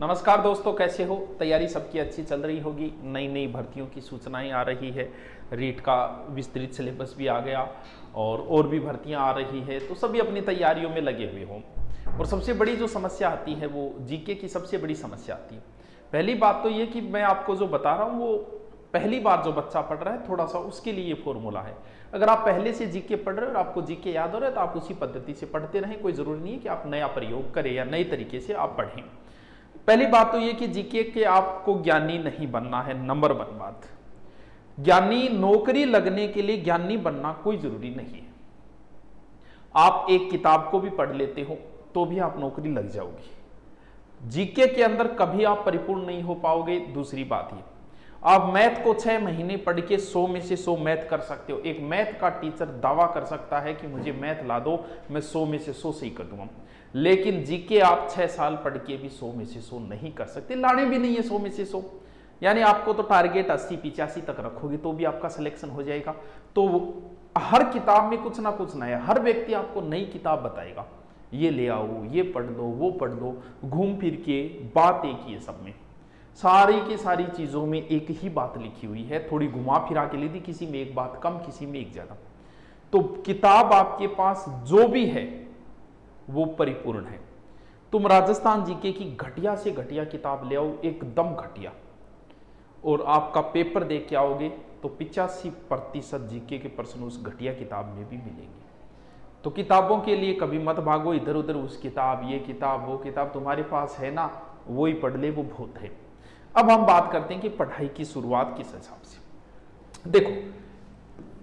नमस्कार दोस्तों, कैसे हो? तैयारी सबकी अच्छी चल रही होगी। नई नई भर्तियों की सूचनाएं आ रही है, रीट का विस्तृत सिलेबस भी आ गया और भी भर्तियां आ रही है, तो सभी अपनी तैयारियों में लगे हुए हों। और सबसे बड़ी जो समस्या आती है वो जीके की सबसे बड़ी समस्या आती है। पहली बात तो ये कि मैं आपको जो बता रहा हूँ वो पहली बार जो बच्चा पढ़ रहा है थोड़ा सा उसके लिए ये फॉर्मूला है। अगर आप पहले से जीके पढ़ रहे हो और आपको जीके याद हो रहा है तो आप उसी पद्धति से पढ़ते रहें, कोई जरूरी नहीं है कि आप नया प्रयोग करें या नए तरीके से आप पढ़ें। पहली बात तो ये कि जीके के आपको ज्ञानी नहीं बनना है। नंबर 1 बात, ज्ञानी नौकरी लगने के लिए ज्ञानी बनना कोई जरूरी नहीं है। आप एक किताब को भी पढ़ लेते हो तो भी आप नौकरी लग जाओगी। जीके के अंदर कभी आप परिपूर्ण नहीं हो पाओगे। दूसरी बात ये, आप मैथ को 6 महीने पढ़ के 100 में से 100 मैथ कर सकते हो। एक मैथ का टीचर दावा कर सकता है कि मुझे मैथ ला दो, मैं 100 में से 100 सही कर दूंगा। लेकिन जीके आप 6 साल पढ़ के भी 100 में से 100 नहीं कर सकते, लाने भी नहीं है 100 में से 100। यानी आपको तो टारगेट 80-85 तक रखोगे तो भी आपका सिलेक्शन हो जाएगा। तो हर किताब में कुछ ना कुछ नया, हर व्यक्ति आपको नई किताब बताएगा, ये ले आओ, ये पढ़ दो, वो पढ़ दो, घूम फिर के बात एक ही है सब में। सारी की सारी चीजों में एक ही बात लिखी हुई है, थोड़ी घुमा फिरा के ली थी, किसी में एक बात कम, किसी में एक ज्यादा। तो किताब आपके पास जो भी है वो परिपूर्ण है। तुम राजस्थान जीके की घटिया से घटिया किताब ले आओ, एकदम घटिया, और आपका पेपर दे के आओगे तो 85% जीके के प्रश्न उस घटिया किताब में भी मिलेंगे। तो किताबों के लिए कभी मत भागो इधर उधर, उस किताब, ये किताब, वो किताब, तुम्हारे पास है ना, वो ही पढ़ ले, वो बहुत है। अब हम बात करते हैं कि पढ़ाई की शुरुआत किस हिसाब से। देखो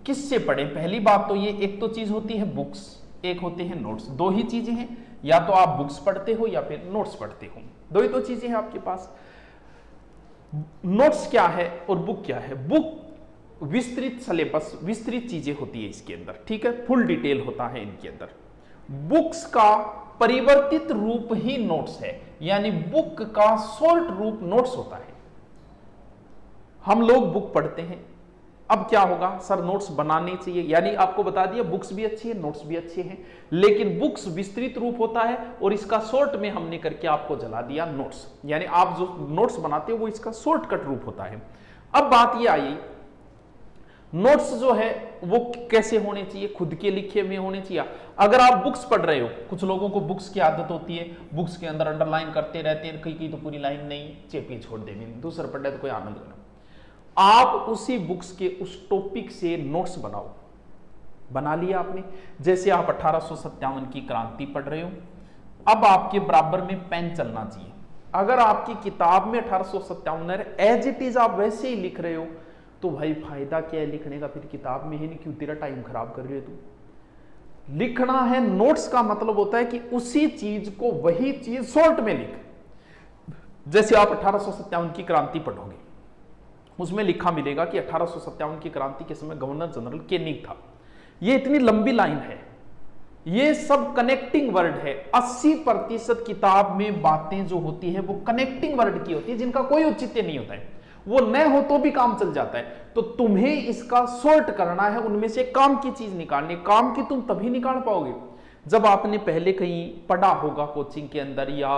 किससे पढ़ें। पहली बात तो ये, एक तो चीज होती है बुक्स, एक होते हैं नोट्स। दो ही चीजें हैं, या तो आप बुक्स पढ़ते हो या फिर नोट्स पढ़ते हो, दो ही तो चीजें हैं आपके पास। नोट्स क्या है और बुक क्या है? बुक विस्तृत सिलेबस, विस्तृत चीजें होती है इसके अंदर, ठीक है, फुल डिटेल होता है इनके अंदर। बुक्स का परिवर्तित रूप ही नोट्स है, यानी बुक का शॉर्ट रूप नोट्स होता है। हम लोग बुक पढ़ते हैं, अब क्या होगा, सर नोट्स बनाने चाहिए, यानी आपको बता दिया बुक्स भी अच्छी है, नोट्स भी अच्छे हैं, लेकिन बुक्स विस्तृत रूप होता है और इसका शॉर्ट में हमने करके आपको जला दिया नोट्स, यानी आप जो नोट्स बनाते हो वो इसका शॉर्टकट रूप होता है। अब बात ये आई, नोट्स जो है वो कैसे होने चाहिए? खुद के लिखे में होने चाहिए। अगर आप बुक्स पढ़ रहे हो, कुछ लोगों को बुक्स की आदत होती है, बुक्स के अंदर अंडरलाइन करते रहते हैं, कई तो पूरी लाइन नहीं, चेपी छोड़ देनी, दूसरा पढ़ रहे तो कोई आनंद नहीं। आप उसी बुक्स के उस टॉपिक से नोट्स बनाओ। बना लिया आपने, जैसे आप 1857 की क्रांति पढ़ रहे हो, अब आपके बराबर में पेन चलना चाहिए। अगर आपकी किताब में 1857 है, एज इट इज आप वैसे ही लिख रहे हो, तो भाई फायदा क्या है लिखने का? फिर किताब में ही नहीं, क्यों तेरा टाइम खराब कर रहे हो तुम? लिखना है, नोट्स का मतलब होता है कि उसी चीज को, वही चीज शॉर्ट में लिख। जैसे आप 1857 की क्रांति पढ़ोगे, उसमें लिखा मिलेगा कि 1857 की क्रांति के समय गवर्नर जनरल केनिंग था। ये इतनी लंबी लाइन है, ये सब कनेक्टिंग वर्ड है। 80% किताब में बातें जो होती है वो कनेक्टिंग वर्ड की होती है, जिनका कोई औचित्य नहीं होता है, वो न हो तो भी काम चल जाता है। तो तुम्हें इसका सॉर्ट करना है, उनमें से काम की चीज निकालनी। काम की तुम तभी निकाल पाओगे जब आपने पहले कहीं पढ़ा होगा, कोचिंग के अंदर या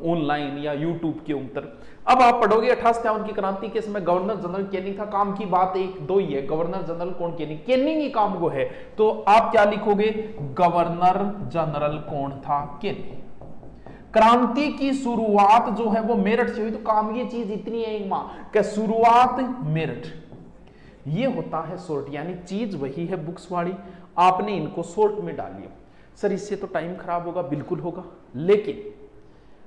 ऑनलाइन या यूट्यूब के ऊपर। अब आप पढ़ोगे 1857 की क्रांति के समय गवर्नर जनरल केनिंग था, काम की बात एक दो ही है, गवर्नर जनरल कौन? केनिंग। केनिंग ही काम को है, तो आप क्या लिखोगे? गवर्नर जनरल कौन था? केनिंग। क्रांति की शुरुआत जो है वो मेरठ से हुई, तो काम की चीज इतनी है एक मां क्या, शुरुआत मेरठ। ये होता है शॉर्ट, यानी चीज वही है बुक्स वाली, आपने इनको शॉर्ट में डाल लिया। सर इससे तो टाइम खराब होगा, बिल्कुल होगा, लेकिन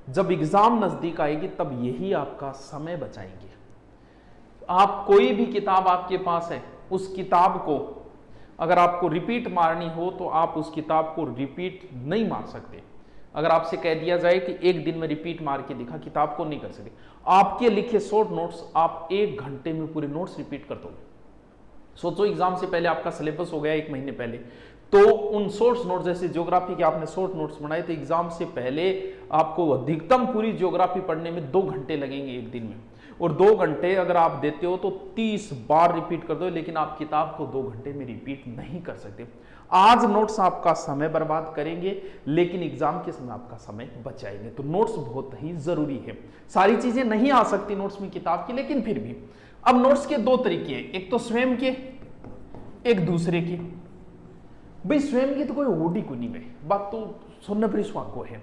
जब एग्जाम नजदीक आएगी तब यही आपका समय बचाएंगे। आप कोई भी किताब आपके पास है, उस किताब को अगर आपको रिपीट मारनी हो तो आप उस किताब को रिपीट नहीं मार सकते। अगर आपसे कह दिया जाए कि एक दिन में रिपीट मार के दिखा, किताब को नहीं कर सकते। आपके लिखे शॉर्ट नोट्स आप 1 घंटे में पूरे नोट्स रिपीट कर दोगे। सोचो एग्जाम से पहले आपका सिलेबस हो गया 1 महीने पहले, तो उन शॉर्ट्स नोट, जैसे ज्योग्राफी के आपने शॉर्ट नोट्स बनाए थे, एग्जाम से पहले आपको अधिकतम पूरी ज्योग्राफी पढ़ने में 2 घंटे लगेंगे एक दिन में, और 2 घंटे अगर आप देते हो तो 30 बार रिपीट कर दो, लेकिन आप किताब को 2 घंटे में रिपीट नहीं कर सकते। आज नोट्स आपका समय बर्बाद करेंगे, लेकिन एग्जाम के समय आपका समय बचाएंगे। तो नोट्स बहुत ही जरूरी है। सारी चीजें नहीं आ सकती नोट्स में किताब की, लेकिन फिर भी अब नोट्स के 2 तरीके हैं, एक तो स्वयं के, एक दूसरे के। भाई स्वयं की तो कोई ओडी को नहीं भाई, बात तो सुनने पर को है।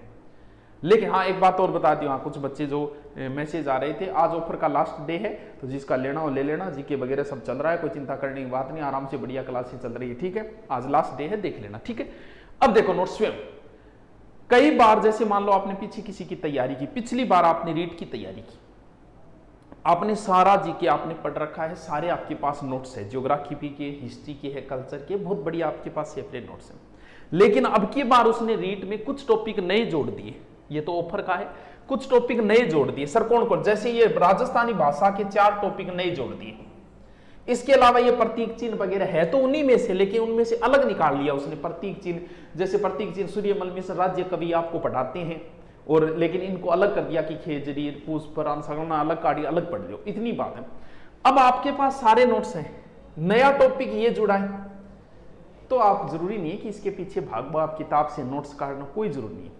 लेकिन हाँ एक बात और बता दी, हाँ कुछ बच्चे जो मैसेज आ रहे थे, आज ऑफर का लास्ट डे है, तो जिसका लेना हो ले लेना, जीके वगैरह सब चल रहा है, कोई चिंता करने की बात नहीं, आराम से बढ़िया क्लासेस चल रही है, ठीक है। आज लास्ट डे है, देख लेना, ठीक है। अब देखो नोट स्वयं, कई बार जैसे मान लो आपने पीछे किसी की तैयारी की, पिछली बार आपने रीट की तैयारी की, आपने सारा जीके आपने पढ़ रखा है, सारे आपके पास नोट्स है, ज्योग्राफी के, हिस्ट्री के है, कल्चर के, बहुत बढ़िया आपके पास सेपरेट नोट्स हैं। लेकिन अब की बार उसने रीट में कुछ टॉपिक नए जोड़ दिए, ये तो ऑफर का है, कुछ टॉपिक नए जोड़ दिए। सर कौन कौन? जैसे ये राजस्थानी भाषा के 4 टॉपिक नए जोड़ दिए। इसके अलावा ये प्रतीक चिन्ह वगैरह है तो उन्हीं में से, लेकिन उनमें से अलग निकाल लिया उसने प्रतीक चिन्ह। जैसे प्रतीक चिन्ह सूर्यमल मिश्र राज्य कवि आपको पढ़ाते हैं, और लेकिन इनको अलग कर दिया कि खेजरी, पुष्प, रामसगना अलग काटी, अलग पढ़ लो, इतनी बात है। अब आपके पास सारे नोट्स हैं, नया टॉपिक ये जुड़ा है, तो आप जरूरी नहीं है कि इसके पीछे भाग आप किताब से नोट्स काटना, कोई जरूरी नहीं है।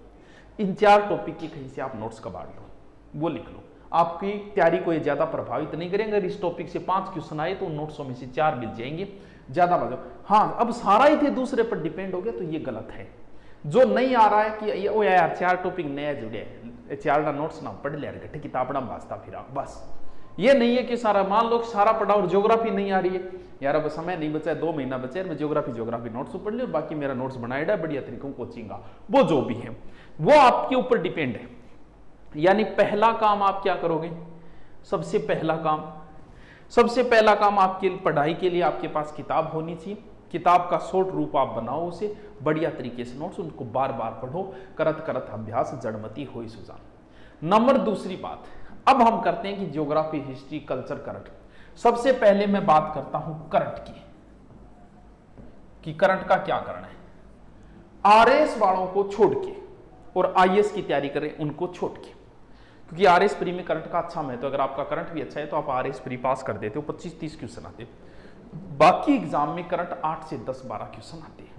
इन 4 टॉपिक की कहीं से आप नोट्स कबाड़ लो, वो लिख लो, आपकी तैयारी को ये ज्यादा प्रभावित नहीं करेंगे। अगर इस टॉपिक से 5 क्वेश्चन आए तो उन नोट्सों में से 4 मिल जाएंगे, ज्यादा बजाओ। हाँ अब सारा ही थे दूसरे पर डिपेंड हो गया, तो ये गलत है। जो नहीं आ रहा है कि ओ यार 4 टॉपिक नया जुड़े, 4 नोट्स ना पढ़ लिया, गठे किताब ना वास्ता फिरा, बस ये नहीं है कि सारा मान लो सारा पढ़ा और ज्योग्राफी नहीं आ रही है, यार अब समय नहीं बचा है, 2 महीना बचा है, मैं ज्योग्राफी नोट्स पढ़ लिया, बाकी मेरा नोट्स बनाया बढ़िया तरीकों कोचिंग का, वो जो भी है वो आपके ऊपर डिपेंड है। यानी पहला काम आप क्या करोगे? सबसे पहला काम आपके पढ़ाई के लिए आपके पास किताब होनी चाहिए। किताब का शॉर्ट रूप आप बनाओ, उसे बढ़िया तरीके से नोट्स, उनको बार बार पढ़ो, करत करत अभ्यास जड़मती होई सुजान। नंबर दूसरी बात, अब हम करते हैं कि ज्योग्राफी, हिस्ट्री, कल्चर, करंट। सबसे पहले मैं बात करता हूं करंट की, कि करंट का क्या करना है। आरएस वालों को छोड़ के और आईएएस की तैयारी करें उनको छोड़ के, क्योंकि आरएस प्री में करंट का अच्छा महत्व, अगर आपका करंट भी अच्छा है तो आप आरएस प्री पास कर देते हो, 25-30 क्वेश्चन आते हैं। बाकी एग्जाम में करंट 8 से 10-12 क्वेश्चन आते हैं।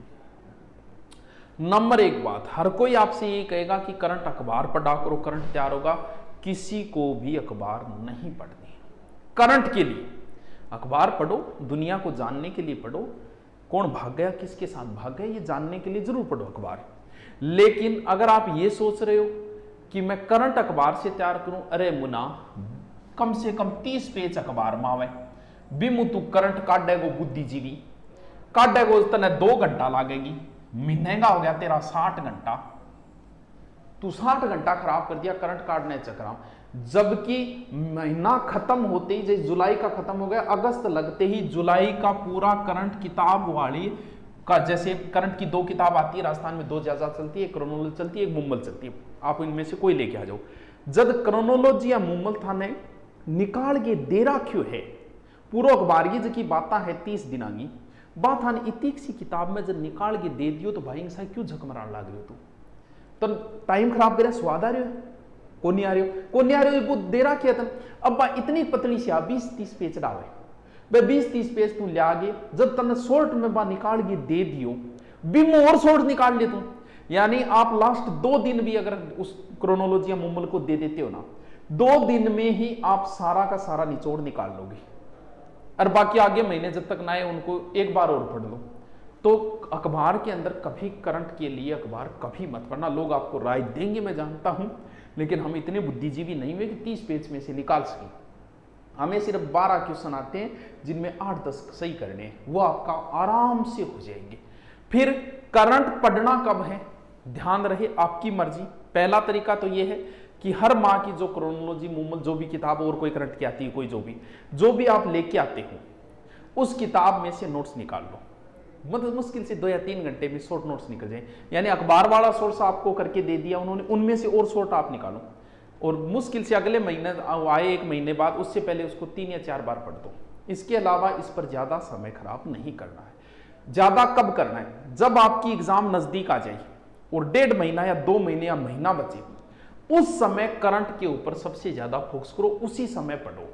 नंबर 1 बात, हर कोई आपसे ये कहेगा कि करंट अखबार पढ़ा करो, करंट तैयार होगा। किसी को भी अखबार नहीं पढ़नी। करंट के लिए अखबार पढ़ो, दुनिया को जानने के लिए पढ़ो, कौन भाग गया, किसके साथ भाग गया, ये जानने के लिए जरूर पढ़ो अखबार। लेकिन अगर आप ये सोच रहे हो कि मैं करंट अखबार से तैयार करूं, अरे मुना कम से कम 30 पेज अखबार मावे बिमु तू करंट काटेगो, बुद्धिजीवी काटेगो, तने 2 घंटा लागेगी, महीने का हो गया तेरा 60 घंटा, तू 60 घंटा खराब कर दिया करंट काटने चक्कर। जबकि महीना खत्म होते ही, जैसे जुलाई का खत्म हो गया, अगस्त लगते ही जुलाई का पूरा करंट किताब वाली का, जैसे करंट की 2 किताब आती है, राजस्थान में 2 ज्यादा चलती है, एक क्रोनोलॉजी चलती है, एक मुम्मल चलती है, आप इनमें से कोई लेके आ जाओ। जब क्रोनोलॉजी या मुम्मल थाने निकाल के दे रखियो है पूरा अखबार, ये जो की बात है 30 दिना की बात थाने इतनी सी किताब में जब निकाल के दे दियो, तो भाई इंसान क्यों झकमरान लाग रहे हो, तो टाइम खराब करे, स्वाद आ रहे हो, को नहीं आ रहे हो, वो दे रहा क्या था। अब इतनी पतली सी 20-30 पेज डावे, भाई 20-30 पेज तू ले आगे, जब तने शॉर्ट में बा निकाल के दे दियो, बिम और शॉर्ट निकाल ले तू, यानी आप लास्ट 2 दिन भी अगर उस क्रोनोलॉजी या मुम्मल को दे देते हो ना, 2 दिन में ही आप सारा का सारा निचोड़ निकाल लोगे, और बाकी आगे महीने जब तक ना आए उनको एक बार और पढ़ लो। तो अखबार के अंदर कभी करंट के लिए अखबार कभी मत पढ़ना। लोग आपको राय देंगे मैं जानता हूं, लेकिन हम इतने बुद्धिजीवी नहीं हुए कि 30 पेज में से निकाल सके। हमें सिर्फ 12 क्वेश्चन आते हैं जिनमें 8-10 सही करने हैं, वो आपका आराम से हो जाएंगे। फिर करंट पढ़ना कब है, ध्यान रहे आपकी मर्जी। पहला तरीका तो ये है कि हर माह की जो क्रोनोलॉजी, मुम्मल, जो भी किताब और कोई करंट की आती है, कोई जो भी आप लेके आते हो, उस किताब में से नोट्स निकाल लो। मतलब मुश्किल से 2 या 3 घंटे में शॉर्ट नोट्स निकल जाए, यानी अखबार वाला सोर्स आपको करके दे दिया उन्होंने, उनमें से और शॉर्ट आप निकालो, और मुश्किल से अगले महीने आए 1 महीने बाद, उससे पहले उसको 3 या 4 बार पढ़ दो। इसके अलावा इस पर ज्यादा समय खराब नहीं करना है। ज्यादा कब करना है? जब आपकी एग्जाम नजदीक आ जाए और 1.5 महीना या 2 महीने या महीना बचे, उस समय करंट के ऊपर सबसे ज्यादा फोकस करो, उसी समय पढ़ो।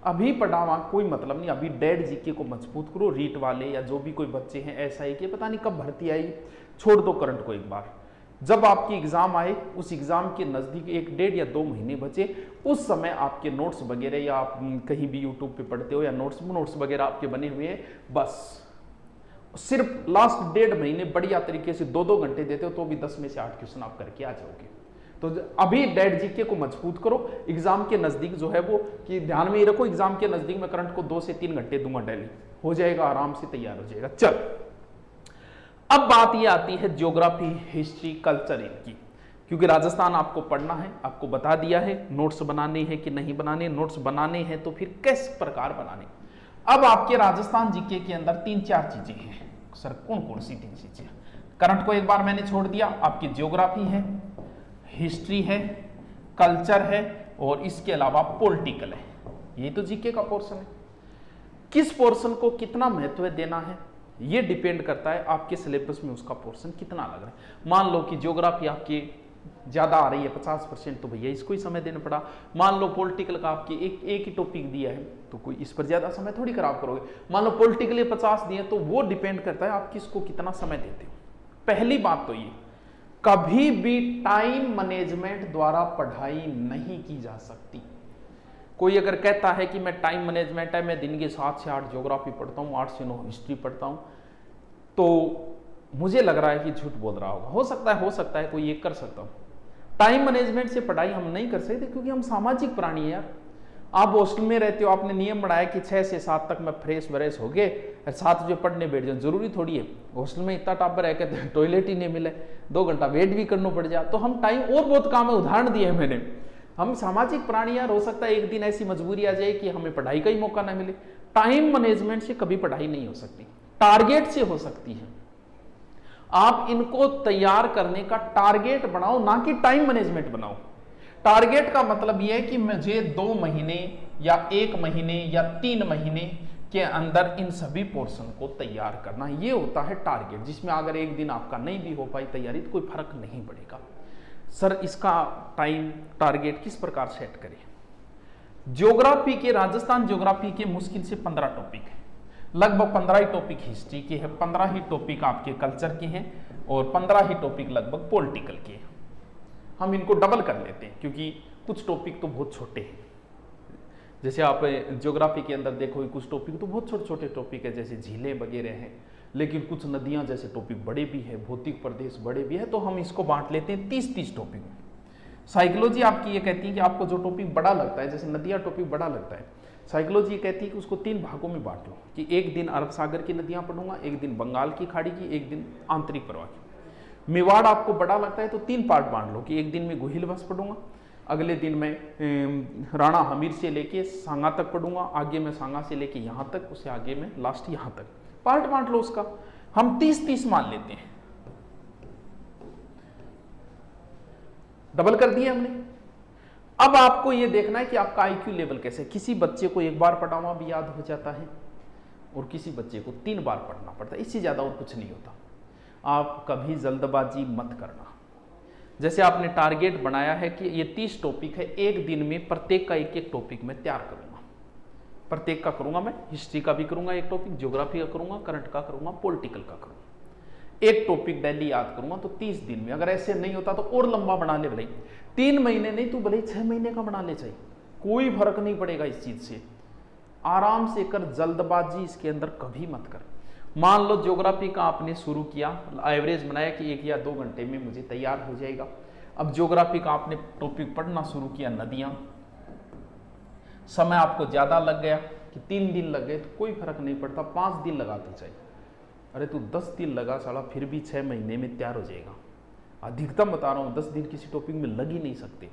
अभी पढ़ावा कोई मतलब नहीं। अभी डेड जीके को मजबूत करो। रीट वाले या जो भी कोई बच्चे हैं ऐसा है कि पता नहीं कब भर्ती आई, छोड़ दो करंट को एक बार। जब आपकी एग्जाम आए, उस एग्जाम के नजदीक 1, 1.5 या 2 महीने बचे, उस समय आपके नोट्स वगैरह, या आप कहीं भी यूट्यूब पे पढ़ते हो या नोट्स वगैरह आपके बने हुए हैं, बस सिर्फ लास्ट 1.5 महीने बढ़िया तरीके से 2-2 घंटे देते हो तो भी 10 में से 8 क्वेश्चन आप करके आ जाओगे। तो अभी डेड जीके को मजबूत करो। एग्जाम के नजदीक जो है वो कि ध्यान में ही रखो, एग्जाम के नजदीक में करंट को 2 से 3 घंटे दूंगा डेली, हो जाएगा, आराम से तैयार हो जाएगा। चल, अब बात ये आती है ज्योग्राफी, हिस्ट्री, कल्चर इनकी, क्योंकि राजस्थान आपको पढ़ना है, आपको बता दिया है नोट्स बनाने हैं कि नहीं बनाने। नोट्स बनाने हैं तो फिर किस प्रकार बनाने। अब आपके राजस्थान जीके के अंदर 3-4 चीजें हैं। सर कौन कौन सी 3 चीजें? करंट को एक बार मैंने छोड़ दिया, आपकी ज्योग्राफी है, हिस्ट्री है, कल्चर है और इसके अलावा पॉलिटिकल है। ये तो जीके का पोर्शन है। किस पोर्शन को कितना महत्व देना है ये डिपेंड करता है आपके सिलेबस में उसका पोर्शन कितना लग रहा है। मान लो कि ज्योग्राफी आपकी ज्यादा आ रही है 50%, तो भैया इसको ही समय देना पड़ा। मान लो पॉलिटिकल का आपके एक ही टॉपिक दिया है तो कोई इस पर ज्यादा समय थोड़ी खराब करोगे। मान लो पॉलिटिकल 50 दिए, तो वो डिपेंड करता है आप किसको कितना समय देते हो। पहली बात तो ये, कभी भी टाइम मैनेजमेंट द्वारा पढ़ाई नहीं की जा सकती। कोई अगर कहता है कि मैं टाइम मैनेजमेंट है, मैं दिन के 7 से 8 ज्योग्राफी पढ़ता हूँ, 8 से 9 हिस्ट्री पढ़ता हूँ, तो मुझे लग रहा है कि झूठ बोल रहा होगा। हो सकता है कोई ये कर सकता हूँ। टाइम मैनेजमेंट से पढ़ाई हम नहीं कर सकते क्योंकि हम सामाजिक प्राणी हैं यार। आप हॉस्टल में रहते हो, आपने नियम बनाया कि 6 से 7 तक मैं फ्रेश व्रेश हो गए, 7 बजे पढ़ने बैठ जाऊँ। जरूरी थोड़ी है, हॉस्टल में इतना टाबर है कि टॉयलेट ही नहीं मिले, 2 घंटा वेट भी करना पड़ जाए। तो हम टाइम, और बहुत काम है, उदाहरण दिए हैं मैंने। हम सामाजिक प्राणी यार, हो सकता है एक दिन ऐसी मजबूरी आ जाए कि हमें पढ़ाई का ही मौका ना मिले। टाइम मैनेजमेंट से कभी पढ़ाई नहीं हो सकती, टारगेट से हो सकती है। आप इनको तैयार करने का टारगेट बनाओ, ना कि टाइम मैनेजमेंट बनाओ। टारगेट का मतलब यह है कि मुझे 2 महीने या 1 महीने या 3 महीने के अंदर इन सभी पोर्शन को तैयार करना, ये होता है टारगेट, जिसमें अगर एक दिन आपका नहीं भी हो पाई तैयारी तो कोई फर्क नहीं पड़ेगा। सर इसका टाइम टारगेट किस प्रकार सेट करें? ज्योग्राफी के, राजस्थान ज्योग्राफी के मुश्किल से 15 टॉपिक है, लगभग 15 ही टॉपिक हिस्ट्री के हैं, 15 ही टॉपिक आपके कल्चर के हैं और 15 ही टॉपिक लगभग पॉलिटिकल के हैं। हम इनको डबल कर लेते हैं क्योंकि कुछ टॉपिक तो बहुत छोटे हैं। जैसे आप ज्योग्राफी के अंदर देखो, कुछ टॉपिक तो बहुत छोटे छोटे टॉपिक है, जैसे झीलें वगैरह हैं, लेकिन कुछ नदियां जैसे टॉपिक बड़े भी है, भौतिक प्रदेश बड़े भी है, तो हम इसको बांट लेते हैं 30-30 टॉपिक में। साइकोलॉजी आपकी ये कहती है कि आपको जो टॉपिक बड़ा लगता है, जैसे नदियां टॉपिक बड़ा लगता है, साइकोलॉजी कहती है कि उसको 3 भागों में बांट लो, कि एक दिन अरब सागर की नदियां पढ़ूंगा, एक दिन बंगाल की खाड़ी की, एक दिन आंतरिक प्रवाह की। मेवाड़ आपको बड़ा लगता है तो 3 पार्ट बांट लो, कि एक दिन में गुहिलवश पढ़ूंगा, अगले दिन मैं राणा हमीर से लेके सांगा तक पढ़ूंगा, आगे मैं सांगा से लेके यहाँ तक, उससे आगे में लास्ट यहाँ तक, पार्ट बांट लो उसका। हम 30-30 मान लेते हैं, डबल कर दिया हमने। अब आपको यह देखना है कि आपका आईक्यू लेवल कैसे है। किसी बच्चे को 1 बार पढ़ाना भी याद हो जाता है और किसी बच्चे को 3 बार पढ़ना पड़ता है, इससे ज्यादा और कुछ नहीं होता। आप कभी जल्दबाजी मत करना। जैसे आपने टारगेट बनाया है कि ये 30 टॉपिक है, एक दिन में प्रत्येक का एक टॉपिक मैं तैयार करूंगा, प्रत्येक का करूंगा मैं, हिस्ट्री का भी करूंगा एक टॉपिक, ज्योग्राफी का करूंगा, करंट का करूंगा, पॉलिटिकल का करूंगा, एक टॉपिक डेली याद करूंगा। तो 30 दिन में, अगर ऐसे नहीं होता तो और लंबा बना ले, भले 3 महीने नहीं तो भले 6 महीने का बना ले, चाहिए कोई फर्क नहीं पड़ेगा इस चीज से। आराम से कर, जल्दबाजी इसके अंदर कभी मत कर। मान लो ज्योग्राफी का आपने शुरू किया, एवरेज बनाया कि 1 या 2 घंटे में मुझे तैयार हो जाएगा। अब ज्योग्राफी का आपने टॉपिक पढ़ना शुरू किया, नदियां, समय आपको ज्यादा लग गया कि 3 दिन लग गए, तो कोई फर्क नहीं पड़ता, 5 दिन लगाते चाहिए। अरे तू 10 दिन लगा साला, फिर भी 6 महीने में तैयार हो जाएगा। अधिकतम बता रहा हूं, 10 दिन किसी टॉपिक में लग ही नहीं सकते।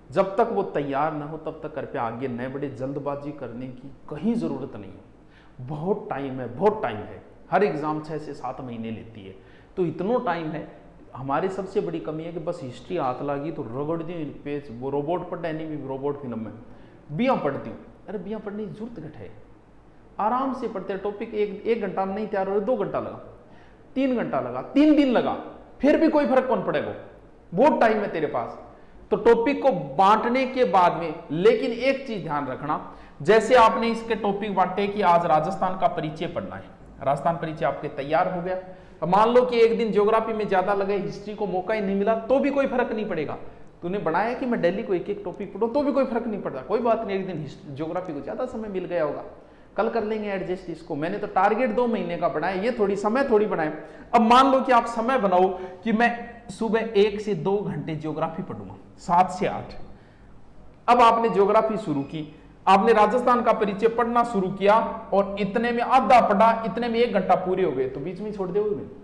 जब तक वो तैयार ना हो तब तक कृपया आगे न बढ़े। जल्दबाजी करने की कहीं जरूरत नहीं है, बहुत टाइम है, बहुत टाइम है। हर एग्जाम 6 से 7 महीने लेती है, तो इतना टाइम है। हमारी सबसे बड़ी कमी है कि बस हिस्ट्री हाथ लगी तो रगड़ दी पेज, वो रोबोट पढ़ता है नहीं, रोबोट फिल्म में बिया पढ़ती हूँ। अरे बिया पढ़ने की जरूरत घट है, आराम से पढ़ते हैं टॉपिक। एक घंटा में नहीं तैयार हो रहे, 2 घंटा लगा, 3 घंटा लगा, 3 दिन लगा, फिर भी कोई फर्क कौन पड़ेगा, बहुत टाइम है तेरे पास। तो टॉपिक को बांटने के बाद में, लेकिन एक चीज ध्यान रखना, जैसे आपने इसके टॉपिक बांटे कि आज राजस्थान का परिचय पढ़ना है, राजस्थान परिचय आपके तैयार हो गया। अब मान लो कि एक दिन ज्योग्राफी में ज्यादा लगे, हिस्ट्री को मौका ही नहीं मिला, तो भी कोई फर्क नहीं पड़ेगा। तूने बनाया कि मैं डेली को एक एक टॉपिक पढ़ूं, तो भी कोई फर्क नहीं पड़ता, कोई बात नहीं, एक दिन ज्योग्राफी को ज्यादा समय मिल गया होगा, कल कर लेंगे एडजस्ट इसको। मैंने तो टारगेट 2 महीने का बनाया, ये थोड़ी समय थोड़ी बनाए। अब मान लो कि आप समय बनाओ कि मैं सुबह 1 से 2 घंटे ज्योग्राफी पढ़ूंगा, 7 से 8। अब आपने ज्योग्राफी शुरू की, आपने राजस्थान का परिचय पढ़ना शुरू किया और इतने में आधा पढ़ा, इतने में 1 घंटा पूरे हो गए, तो बीच में छोड़ दोगे।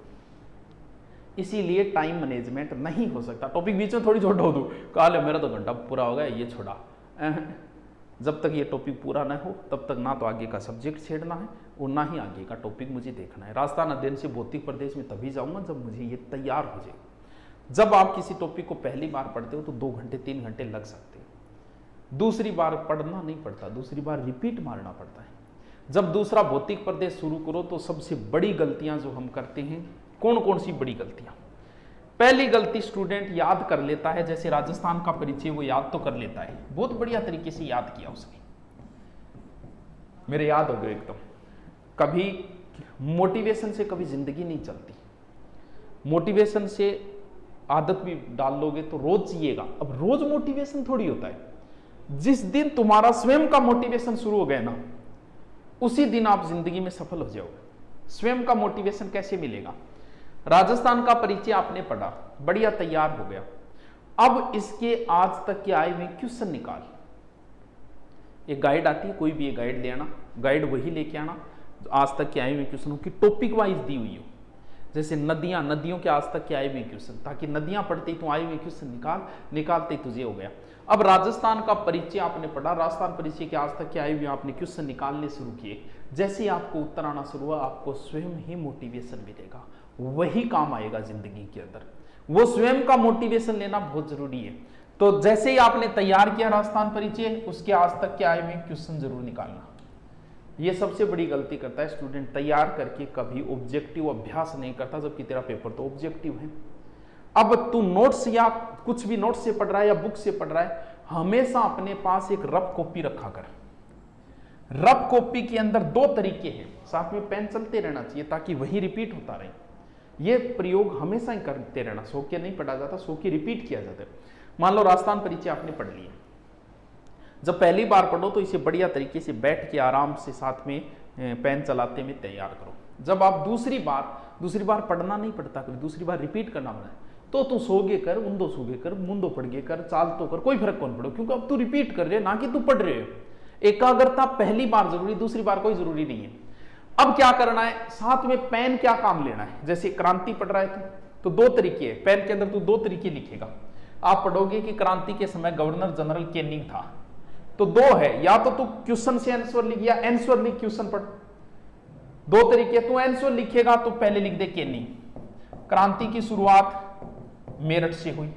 इसीलिए टाइम मैनेजमेंट नहीं हो सकता। टॉपिक बीच में थोड़ी छोड़ दो, कहा मेरा तो घंटा पूरा हो गया, ये छोड़ा। जब तक ये टॉपिक पूरा ना हो तब तक ना तो आगे का सब्जेक्ट छेड़ना है और ना ही आगे का टॉपिक मुझे देखना है। राजस्थान अध्ययन से भौतिक प्रदेश में तभी जाऊंगा जब मुझे ये तैयार हो जाए। जब आप किसी टॉपिक को पहली बार पढ़ते हो तो 2 घंटे 3 घंटे लग सकते हैं, दूसरी बार पढ़ना नहीं पड़ता, दूसरी बार रिपीट मारना पड़ता है। जब दूसरा भौतिक प्रदेश शुरू करो तो सबसे बड़ी गलतियां जो हम करते हैं, कौन कौन सी बड़ी गलतियां? पहली गलती, स्टूडेंट याद कर लेता है, जैसे राजस्थान का परिचय वो याद तो कर लेता है, बहुत बढ़िया तरीके से याद किया उसने, मेरे याद हो गए एकदम। कभी मोटिवेशन से कभी जिंदगी नहीं चलती, मोटिवेशन से आदत भी डाल लोगे तो रोज जिएगा। अब रोज मोटिवेशन थोड़ी होता है, जिस दिन तुम्हारा स्वयं का मोटिवेशन शुरू हो गया ना, उसी दिन आप जिंदगी में सफल हो जाओगे। स्वयं का मोटिवेशन कैसे मिलेगा? राजस्थान का परिचय आपने पढ़ा, बढ़िया तैयार हो गया, अब इसके आज तक के आए हुए क्वेश्चन निकाल। एक गाइड आती है, कोई भी एक गाइड ले आना, गाइड वही लेके आना आज तक के आए हुए क्वेश्चनों की टॉपिक वाइज दी हुई हो। जैसे नदियां, नदियों के आज तक के आए हुए क्वेश्चन, ताकि नदियां पढ़ते ही तो आए हुए क्वेश्चन निकालते ही तुझे हो गया। अब राजस्थान का परिचय आपने पढ़ा, राजस्थान परिचय के आज तक के आए हुए आपने क्वेश्चन निकालने शुरू किए, जैसे ही आपको उत्तर आना शुरू हुआ आपको स्वयं ही मोटिवेशन मिलेगा, वही काम आएगा जिंदगी के अंदर। वो स्वयं का मोटिवेशन लेना बहुत जरूरी है। तो जैसे ही आपने तैयार किया राजस्थान परिचय, उसके आज तक के आए हुए क्वेश्चन जरूर निकालना। ये सबसे बड़ी गलती करता है स्टूडेंट, तैयार करके कभी ऑब्जेक्टिव अभ्यास नहीं करता, जबकि तेरा पेपर तो ऑब्जेक्टिव है। अब तू नोट्स या कुछ भी नोट्स से पढ़ रहा है या बुक से पढ़ रहा है, हमेशा अपने पास एक रफ कॉपी रखा कर। रफ कॉपी के अंदर 2 तरीके हैं, साथ में पेन चलते रहना चाहिए ताकि वही रिपीट होता रहे। ये प्रयोग हमेशा ही करते रहना, सो के नहीं पढ़ा जाता, सो के रिपीट किया जाता है। मान लो राजस्थान परिचय आपने पढ़ लिया, जब पहली बार पढ़ो तो इसे बढ़िया तरीके से बैठ के आराम से साथ में पेन चलाते में तैयार करो। जब आप दूसरी बार पढ़ना नहीं पड़ता, कभी दूसरी बार रिपीट करना पड़ा तो तू सोगे कर, उंदो सोगे कर, मुंदो पढ़गे कर, चाल तो कर, कोई फर्क कौन पड़ो, क्योंकि अब तू रिपीट कर रहे ना कि तू पढ़ रहे हो। एकाग्रता पहली बार जरूरी, दूसरी बार कोई जरूरी नहीं है। अब क्या करना है, साथ में पेन क्या काम लेना है। जैसे क्रांति पढ़ रहा है तो 2 तरीके है, पेन के अंदर तू 2 तरीके लिखेगा। आप पढ़ोगे कि क्रांति के समय गवर्नर जनरल कैनिंग था, तो 2 है, या तो तू क्वेश्चन से आंसर लिख या आंसर लिख क्वेश्चन पढ़। 2 तरीके, तू आंसर लिखेगा तो पहले लिख दे कैनिंग, क्रांति की शुरुआत मेरठ से हुई,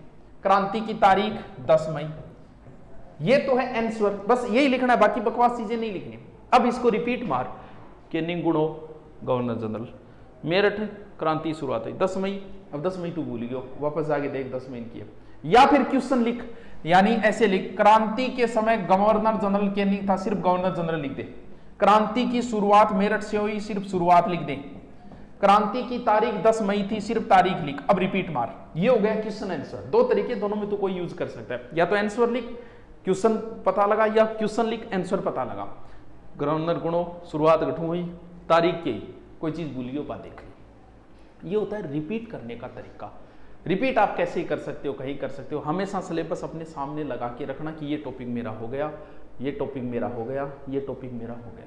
क्रांति की तारीख 10 मई, ये तो है आंसर, बस यही लिखना है, बाकी बकवास चीजें नहीं लिखनी। अब इसको रिपीट मार, कैनिंग गुणो गवर्नर जनरल, मेरठ क्रांति शुरुआत हुई 10 मई, अब 10 मई तू भूल गयो, वापस जाके देख 10 मई की। या फिर क्वेश्चन लिख, यानी ऐसे लिख, क्रांति के समय गवर्नर जनरल कैनिंग था, सिर्फ गवर्नर जनरल लिख दे। क्रांति की शुरुआत मेरठ से हुई, सिर्फ शुरुआत लिख दे। क्रांति की तारीख 10 मई थी, सिर्फ तारीख लिख। अब रिपीट मार, ये हो गया क्वेश्चन आंसर। 2 तरीके, दोनों में तो कोई यूज कर सकता है, या तो आंसर लिख क्वेश्चन पता लगा, या क्वेश्चन लिख आंसर पता लगा। गवर्नर गुणो शुरुआत गठू हुई, तारीख के कोई चीज भूलियो बात देख ली। ये होता है रिपीट करने का तरीका। रिपीट आप कैसे कर सकते हो, कहीं कर सकते हो, हमेशा सिलेबस अपने सामने लगा के रखना कि ये टॉपिक मेरा हो गया, ये टॉपिक मेरा हो गया, ये टॉपिक मेरा हो गया।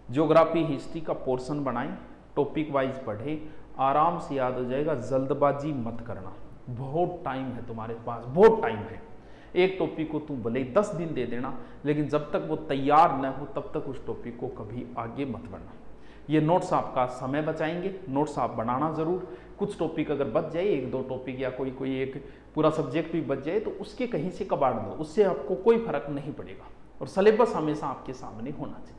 ज्योग्राफी हिस्ट्री का पोर्शन बनाएं, टॉपिक वाइज पढ़े, आराम से याद हो जाएगा। जल्दबाजी मत करना, बहुत टाइम है तुम्हारे पास, बहुत टाइम है। एक टॉपिक को तुम भले ही 10 दिन दे देना, लेकिन जब तक वो तैयार न हो तब तक उस टॉपिक को कभी आगे मत बढ़ना। ये नोट्स आपका समय बचाएंगे, नोट्स आप बनाना जरूर। कुछ टॉपिक अगर बच जाए, 1-2 टॉपिक या कोई एक पूरा सब्जेक्ट भी बच जाए, तो उसके कहीं से कबाड़ दो, उससे आपको कोई फर्क नहीं पड़ेगा। और सिलेबस हमेशा आपके सामने होना चाहिए।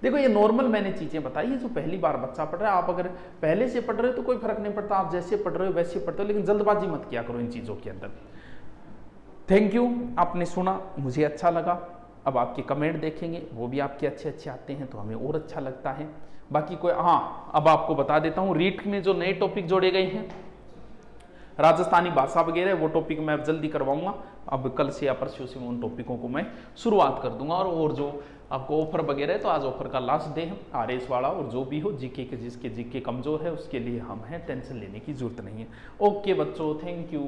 देखो ये नॉर्मल मैंने चीजें बताई, ये जो पहली बार बच्चा पढ़ रहा है, आप अगर पहले से पढ़ रहे हो तो कोई फर्क नहीं पड़ता, आप जैसे पढ़ रहे हो वैसे पढ़ते हो, लेकिन जल्दबाजी मत किया करो इन चीजों के अंदर। थैंक यू, आपने सुना, मुझे अच्छा लगा। अब आपके कमेंट देखेंगे, वो भी आपके अच्छे अच्छे आते हैं तो हमें और अच्छा लगता है। बाकी कोई, हाँ अब आपको बता देता हूँ, रीट में जो नए टॉपिक जोड़े गए हैं, राजस्थानी भाषा वगैरह, वो टॉपिक मैं अब जल्दी करवाऊंगा। अब कल से या परसों से उन टॉपिकों को मैं शुरुआत कर दूंगा। और जो आपको ऑफर वगैरह है, तो आज ऑफर का लास्ट डे है, RS वाला, और जो भी हो जीके के, जिसके जीके कमजोर है उसके लिए हम हैं, टेंशन लेने की जरूरत नहीं है। ओके बच्चों, थैंक यू।